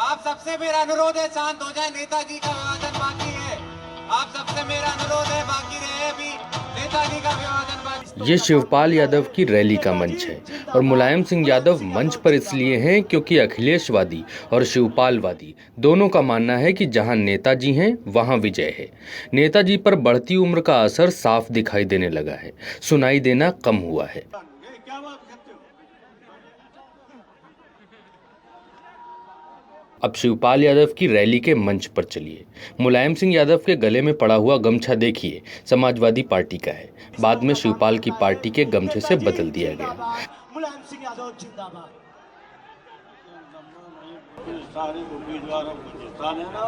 आप सबसे मेरा अनुरोध है, शांत हो जाए। नेताजी का अभिवादन बाकी है। आप सबसे मेरा अनुरोध है, बाकी रहे अभी नेताजी का अभिवादन बाकी। ये शिवपाल यादव की रैली का मंच है और मुलायम सिंह यादव मंच पर इसलिए हैं क्योंकि अखिलेशवादी और शिवपालवादी दोनों का मानना है कि जहां नेताजी हैं वहां विजय है। नेताजी पर बढ़ती उम्र का असर साफ दिखाई देने लगा है, सुनाई देना कम हुआ है। अब शिवपाल यादव की रैली के मंच पर चलिए। मुलायम सिंह यादव के गले में पड़ा हुआ गमछा देखिए, समाजवादी पार्टी का है। बाद में शिवपाल की पार्टी के गमछे से बदल दिया गया। मुलायम सिंह यादव जिंदाबाद। सारे उम्मीदवारों को जिता देना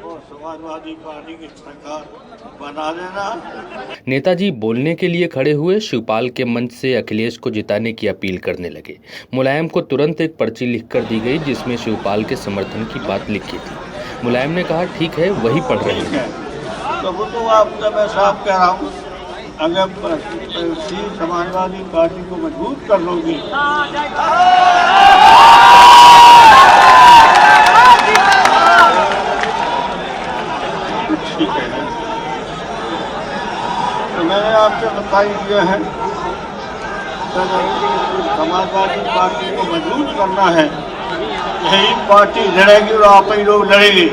और समाजवादी पार्टी की सरकार बना देना। नेताजी बोलने के लिए खड़े हुए। शिवपाल के मंच से अखिलेश को जिताने की अपील करने लगे। मुलायम को तुरंत एक पर्ची लिखकर दी गई जिसमें शिवपाल के समर्थन की बात लिखी थी। मुलायम ने कहा, ठीक है, वही पढ़ रहे हैं। तो वो तो आपका मैं साफ कह रहा हूँ, अगर समाजवादी पार्टी को मजबूत कर लोगी ठीक है। तो मैंने आपसे बताई दिया है, समाजवादी पार्टी को मजबूत करना है, यही पार्टी लड़ेगी और आप ही लोग लड़ेंगे।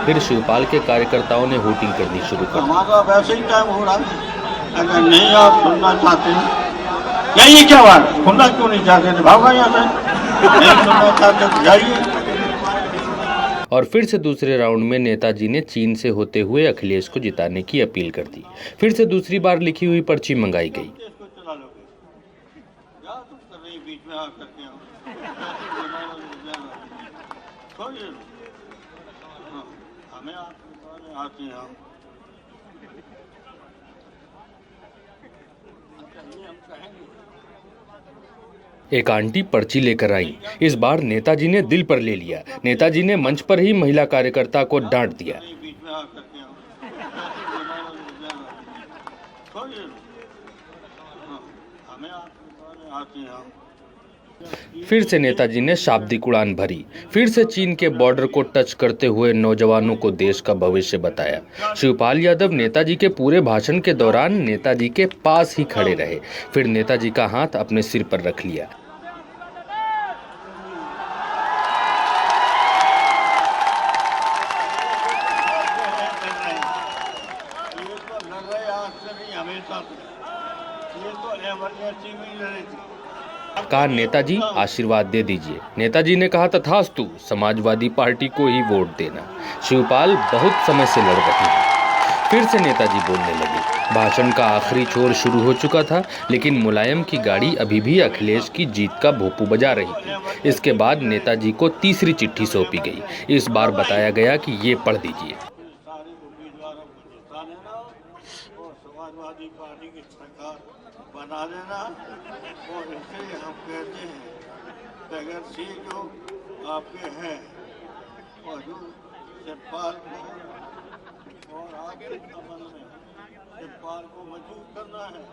फिर शिवपाल के कार्यकर्ताओं ने वोटिंग करनी शुरू कर दी। हमारा वैसे ही टाइम हो रहा है। अगर नहीं आप सुनना चाहते हैं, यही क्या बात, सुनना क्यों नहीं चाहते थे, भागा यहाँ से। नहीं सुनना चाहते तो जाइए। और फिर से दूसरे राउंड में नेताजी ने चीन से होते हुए अखिलेश को जिताने की अपील कर दी। फिर से दूसरी बार लिखी हुई पर्ची मंगाई गई। एक आंटी पर्ची लेकर आई। इस बार नेताजी ने दिल पर ले लिया। नेताजी ने मंच पर ही महिला कार्यकर्ता को डांट दिया। फिर से नेताजी ने शाब्दिक उड़ान भरी। फिर से चीन के बॉर्डर को टच करते हुए नौजवानों को देश का भविष्य बताया। शिवपाल यादव नेताजी के पूरे भाषण के दौरान नेताजी के पास ही खड़े रहे। फिर नेताजी का हाथ अपने सिर पर रख लिया। कहा, नेताजी आशीर्वाद दे दीजिए। नेताजी ने कहा, तथास्तु, समाजवादी पार्टी को ही वोट देना। शिवपाल बहुत समय से लड़ रहे हैं। फिर से नेताजी बोलने लगे। भाषण का आखिरी छोर शुरू हो चुका था, लेकिन मुलायम की गाड़ी अभी भी अखिलेश की जीत का भोंपू बजा रही थी। इसके बाद नेताजी को तीसरी चिट्ठी सौंपी गई। इस बार बताया गया कि ये पढ़ दीजिए। समाजवादी पार्टी की सरकार बना देना और इसलिए हम कहते हैं कि अगर सीट जो आपके हैं और जो शिवपाल को और आपके अमल में शिवपाल को मजबूत करना है।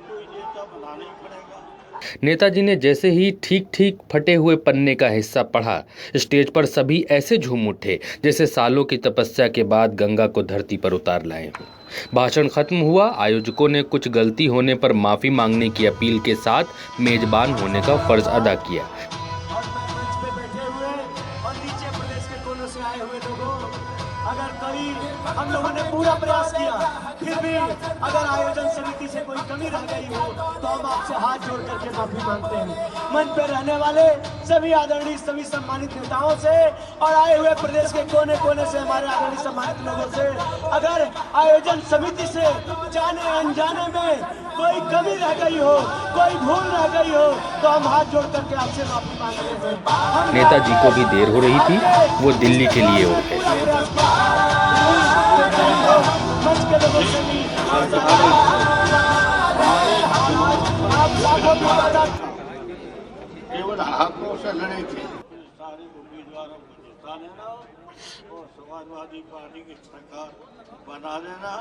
कोई नेता बनाना ही पड़ेगा। नेताजी ने जैसे ही ठीक ठीक फटे हुए पन्ने का हिस्सा पढ़ा, स्टेज पर सभी ऐसे झूम उठे जैसे सालों की तपस्या के बाद गंगा को धरती पर उतार लाए हों। भाषण खत्म हुआ। आयोजकों ने कुछ गलती होने पर माफी मांगने की अपील के साथ मेजबान होने का फर्ज अदा किया। अगर कोई हम लोगों ने पूरा प्रयास किया, फिर भी अगर आयोजन समिति से कोई कमी रह गई हो तो हम आपसे हाथ जोड़ करके माफी मांगते हैं। मंच पर रहने वाले सभी आदरणीय, सभी सम्मानित नेताओं से और आए हुए प्रदेश के कोने कोने से हमारे आदरणीय सम्मानित लोगों से, अगर आयोजन समिति से जाने अनजाने में कोई कमी रह गई हो, कोई भूल रह गई हो तो हम हाथ जोड़ करके आपसे माफी मांगते हैं। नेताजी को भी देर हो रही थी, वो दिल्ली के लिए उठे। केवल हाथों से लड़े थे, सारे उम्मीदवारों को जिता देना और समाजवादी पार्टी की सरकार बना देना।